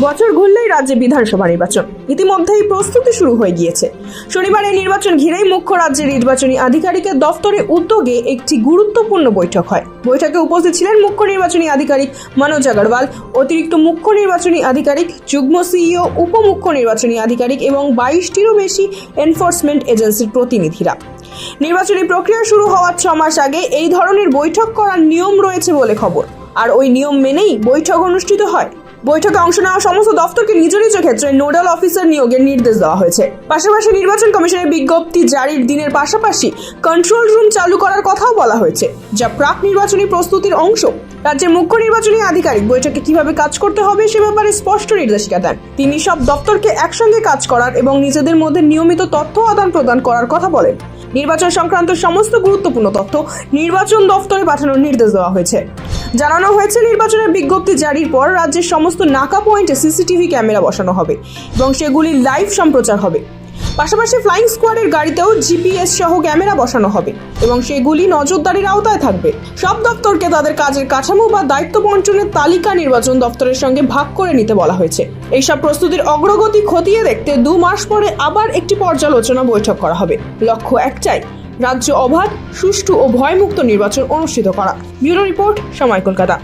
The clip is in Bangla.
বছর ঘুরলেই রাজ্যে বিধানসভা নির্বাচন ইতিমধ্যেই প্রস্তুতি শুরু হয়ে গিয়েছে। শনিবার এই নির্বাচন ঘিরেই মুখ্য রাজ্যের নির্বাচনী আধিকারিকের দফতরে উদ্যোগে একটি গুরুত্বপূর্ণ বৈঠক হয়। বৈঠকে উপস্থিত ছিলেন মুখ্য নির্বাচনী আধিকারিক মনোজ আগরওয়াল, অতিরিক্ত মুখ্য নির্বাচনী আধিকারিক, যুগ্ম সিইও, উপমুখ্য নির্বাচনী আধিকারিক এবং 22টিরও বেশি এনফোর্সমেন্ট এজেন্সির প্রতিনিধিরা। নির্বাচনী প্রক্রিয়া শুরু হওয়ার 6 মাস আগে এই ধরনের বৈঠক করার নিয়ম রয়েছে বলে খবর, আর ওই নিয়ম মেনেই বৈঠক অনুষ্ঠিত হয়। বৈঠকে অংশ নেওয়া সমস্ত দফতরকে নিজ নিজ ক্ষেত্রে নোডাল অফিসার নিয়োগের নির্দেশ দেওয়া হয়েছে। পাশাপাশি নির্বাচন কমিশনের বিজ্ঞপ্তি জারির দিনের পাশাপাশি কন্ট্রোল রুম চালু করার কথাও বলা হয়েছে, যা প্রাক নির্বাচনী প্রস্তুতির অংশ। রাজ্যের মুখ্য নির্বাচনী আধিকারিক বৈঠকে কিভাবে কাজ করতে হবে সে ব্যাপারে স্পষ্ট নির্দেশিকা দেন। তিনি সব দপ্তরকে একসঙ্গে কাজ করার এবং নিজেদের মধ্যে নিয়মিত তথ্য আদান প্রদান করার কথা বলেন। নির্বাচন সংক্রান্ত সমস্ত গুরুত্বপূর্ণ তথ্য নির্বাচন দফতরে পাঠানোর নির্দেশ দেওয়া হয়েছে। জানানো হয়েছে, নির্বাচনের বিজ্ঞপ্তি জারির পর রাজ্যের সমস্ত নাকা পয়েন্টে সিসিটিভি ক্যামেরা বসানো হবে এবং সেগুলি লাইভ সম্প্রচার হবে। পাশাপাশি ফ্লাইং স্কোয়াডের গাড়িতেও জিপিএস সহ ক্যামেরা বসানো হবে এবং সেগুলি নজরদারির আওতায় থাকবে। সব দপ্তরকে তাদের কাজের কাঠামো বা দায়িত্ব বণ্টনের তালিকা নির্বাচন দপ্তরের সঙ্গে ভাগ করে নিতে বলা হয়েছে। এইসব প্রস্তুতির অগ্রগতি খতিয়ে দেখতে 2 মাস পরে আবার একটি পর্যালোচনা বৈঠক করা হবে। লক্ষ্য একটাই, রাজ্য অবাধ, সুষ্ঠু ও ভয়মুক্ত নির্বাচন অনুষ্ঠিত করা। ব্যুরো রিপোর্ট, সময় কলকাতা।